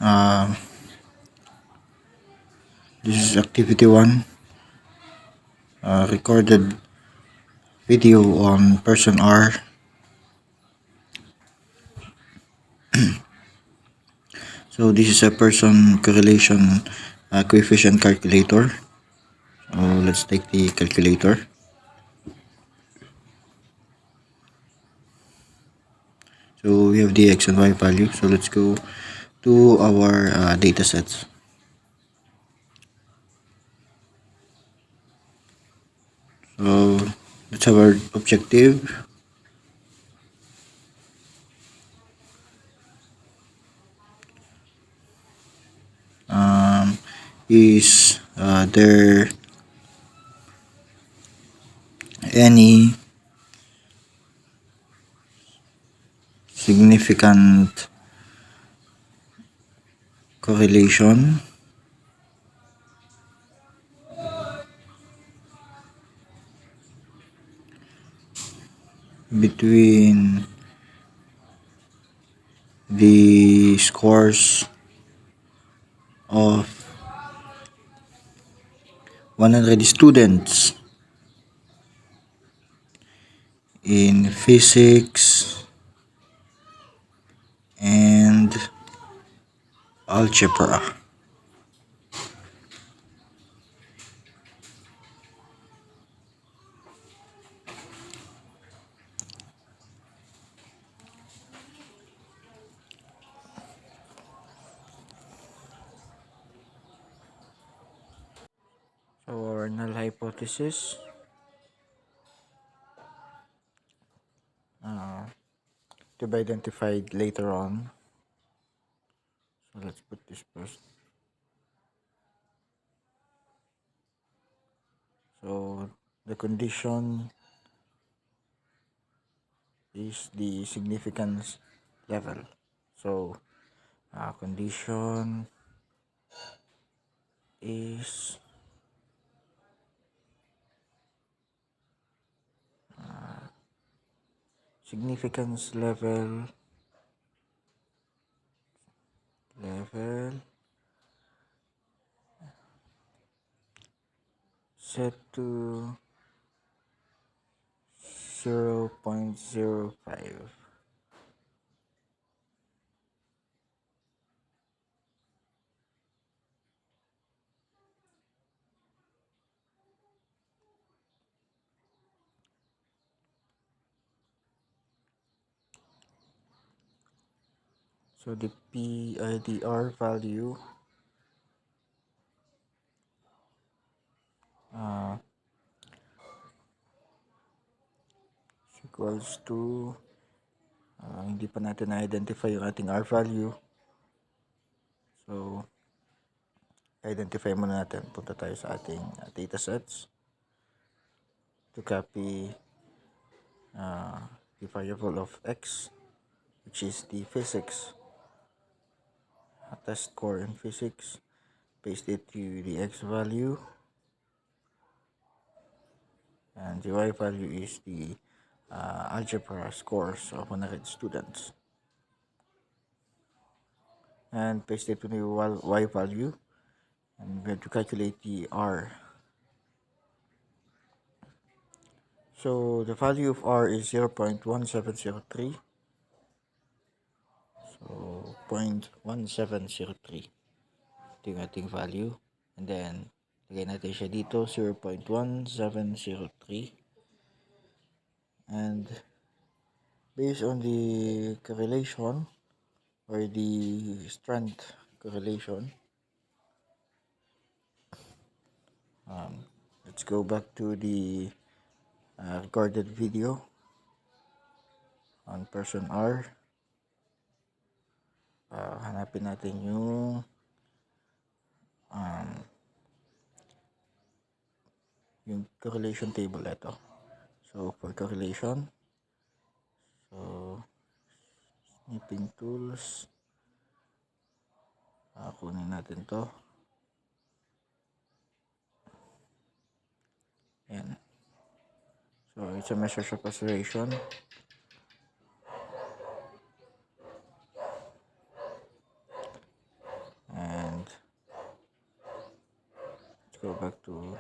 Um, this is activity 1, recorded video on Pearson R. So this is a Pearson correlation coefficient calculator. So let's take the calculator. So we have the x and y value. So let's go to our data sets. So let's have our objective. Is there any significant correlation between the scores of 100 students in physics and algebra. So our null hypothesis to be identified later on. So let's put this first. So the condition is the significance level. So condition is significance level set to 0.05. So the PIDR value equals to hindi pa natin na-identify yung ating R value. So identify muna natin. Punta tayo sa ating data sets to copy the variable of x, which is the physics test score in physics. Paste it to the x value, and the y value is the algebra scores of 100 students, and paste it to the y value, and we have to calculate the r. So the value of r is 0.1703. So 0.1703 ito yung ating value, and then lagay natin siya dito 0.1703, and based on the correlation or the strength correlation, let's go back to the recorded video on Pearson R. Hanapin natin yung correlation table ito. So for correlation, so snipping tools, kunin natin to. Ayan. So it's a measure of acceleration. go back to.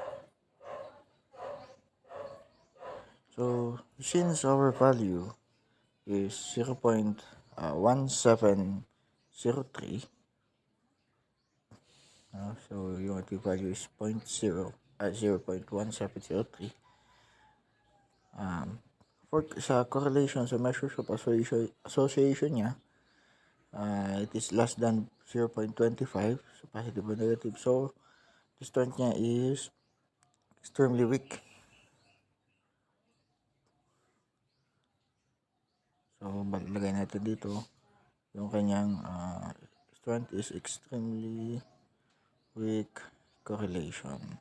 So since our value is 0.1703, so yung ating value is 0.1703. For sa correlation, sa measures of association niya, it is less than 0.25, so positive or negative. So the strength niya is extremely weak. So lagay natin dito yung kanyang strength is extremely weak correlation.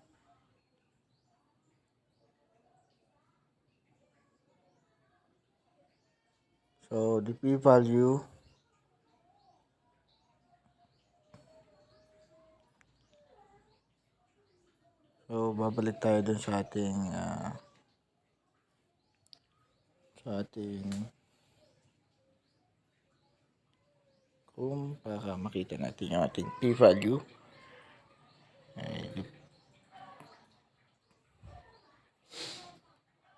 So the p-value babalik tayo dun sa ating Chrome para makita natin yung ating p-value. The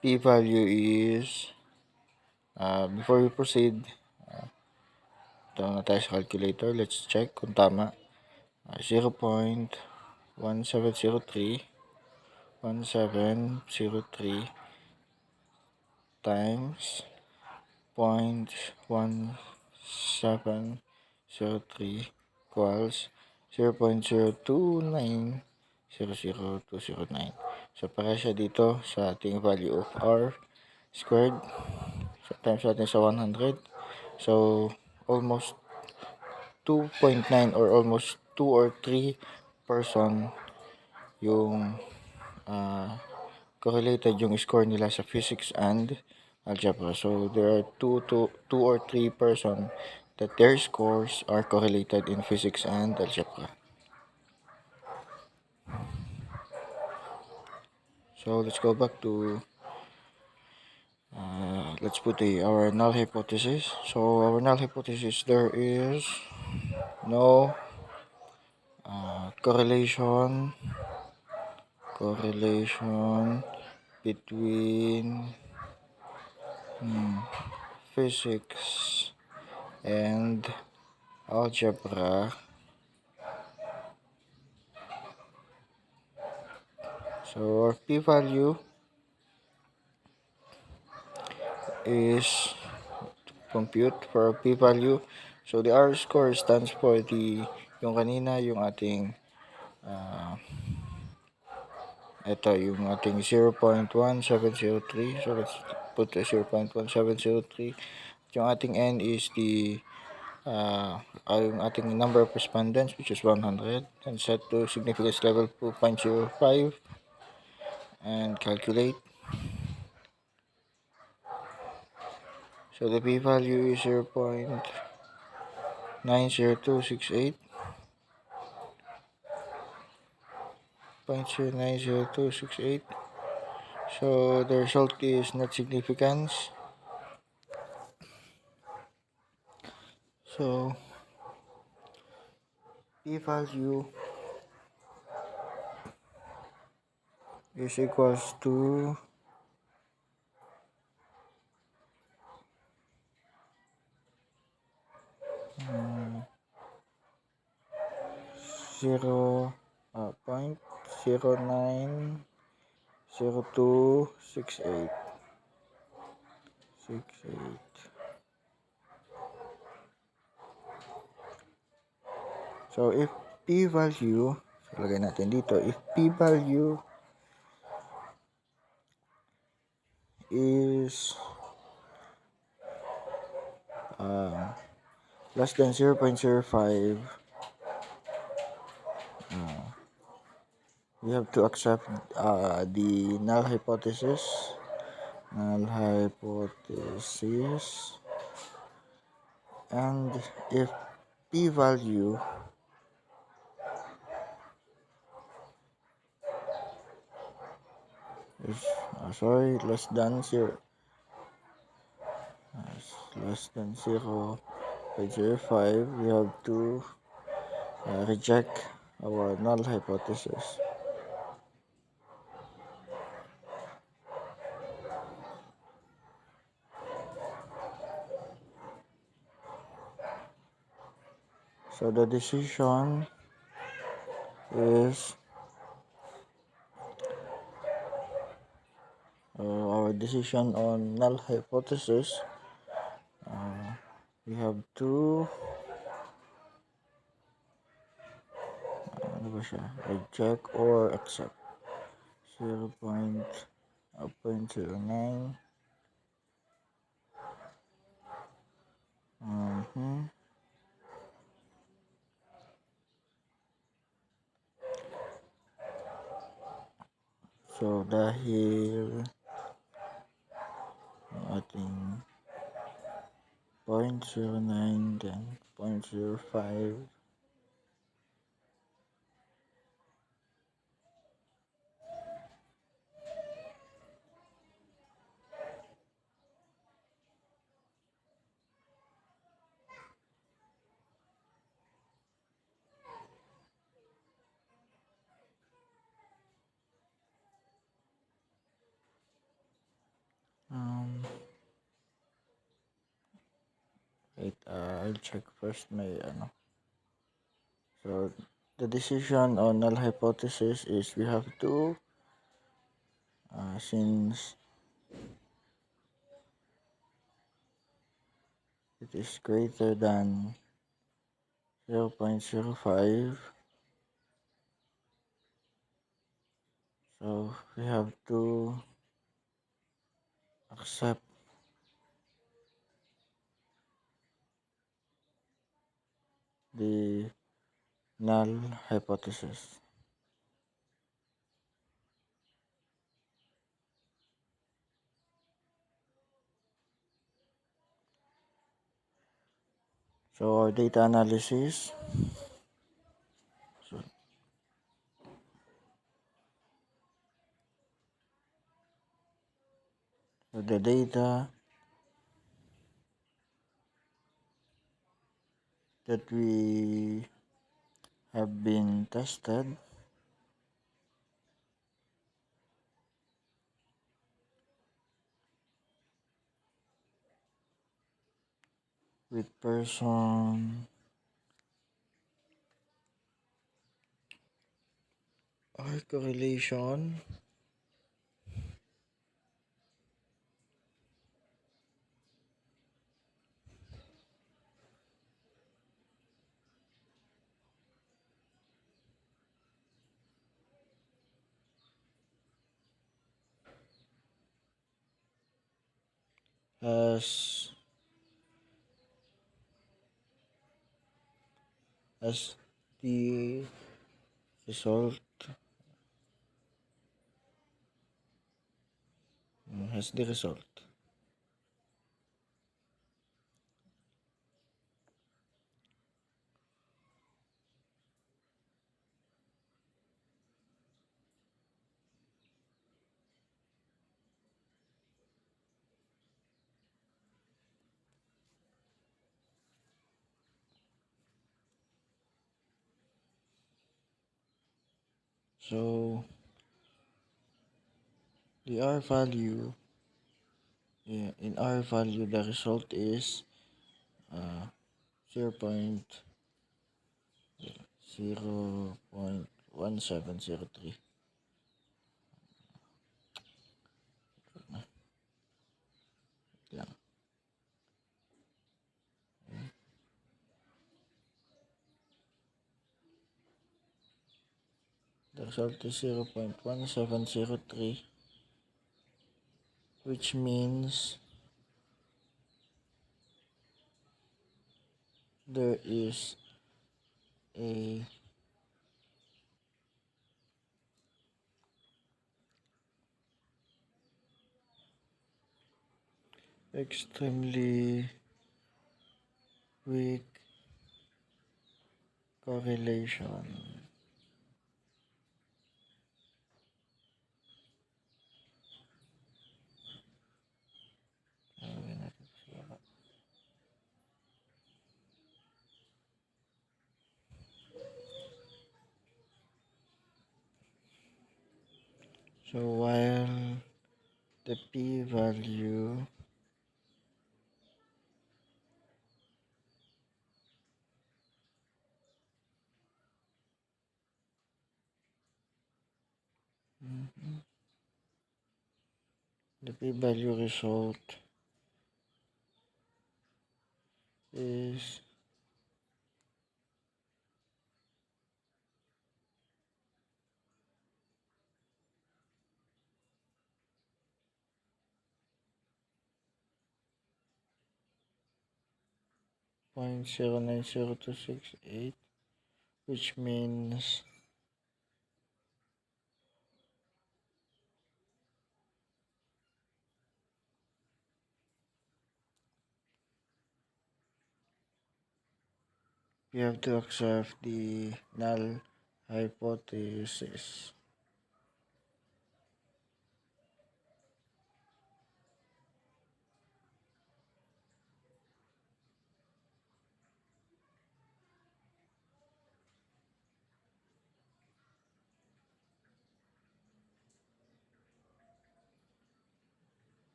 p-value is before we proceed, ito na tayo sa calculator. Let's check kung tama. 0.1703 times 0.1703 equals 0.029000209. So para siya dito sa ating value of r squared, so times natin sa 100, so almost 2.9 or almost 2 or 3 person yung correlated yung score nila sa physics and algebra. So there are two or three person that their scores are correlated in physics and algebra. So let's go back to let's put our null hypothesis. So our null hypothesis, there is no correlation between physics and algebra. So our p-value is to compute for our p-value. So the R score stands for yung kanina, yung ating ito yung ating 0.1703. So let's put the 0.1703. Yung ating n is yung ating number of respondents, which is 100, and set to significance level 2.05 and calculate. So the p-value is 0.90268. 0.90268. So the result is not significant. So p-value is equals to 0.090268. So if p-value, so lagay natin dito, if p-value is less than 0.05, we have to accept the null hypothesis. And if p-value is less than 0.05, we have to reject our null hypothesis. So the decision is our decision on null hypothesis. We have to ano ba siya? Reject or accept 0.09. So dahil ating 0.09 then 0.05 wait, I'll check first my ano. So the decision on null hypothesis is we have to since it is greater than 0.05, so we have to accept the null hypothesis. So our data analysis, so the data that we have been tested with Pearson R correlation as the result has the result. So the R value, in R value the result is 0.1703. Lang. The result is 0.1703, which means there is a extremely weak correlation so while the p-value The p-value result is 0.090268, which means we have to accept the null hypothesis.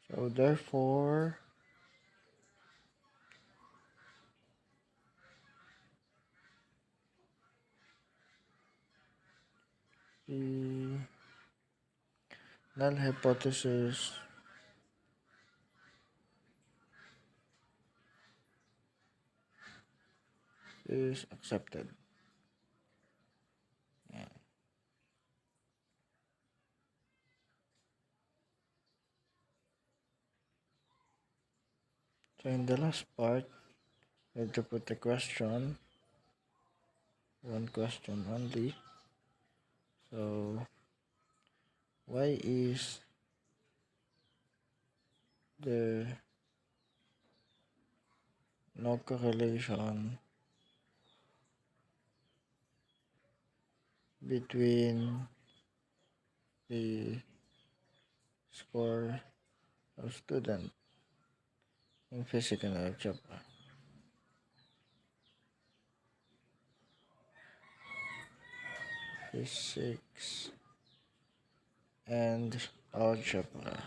So therefore, the null hypothesis is accepted. Yeah. So in the last part, we have to put a question, one question only. So why is there no correlation between the score of student in physical algebra? Physics and algebra.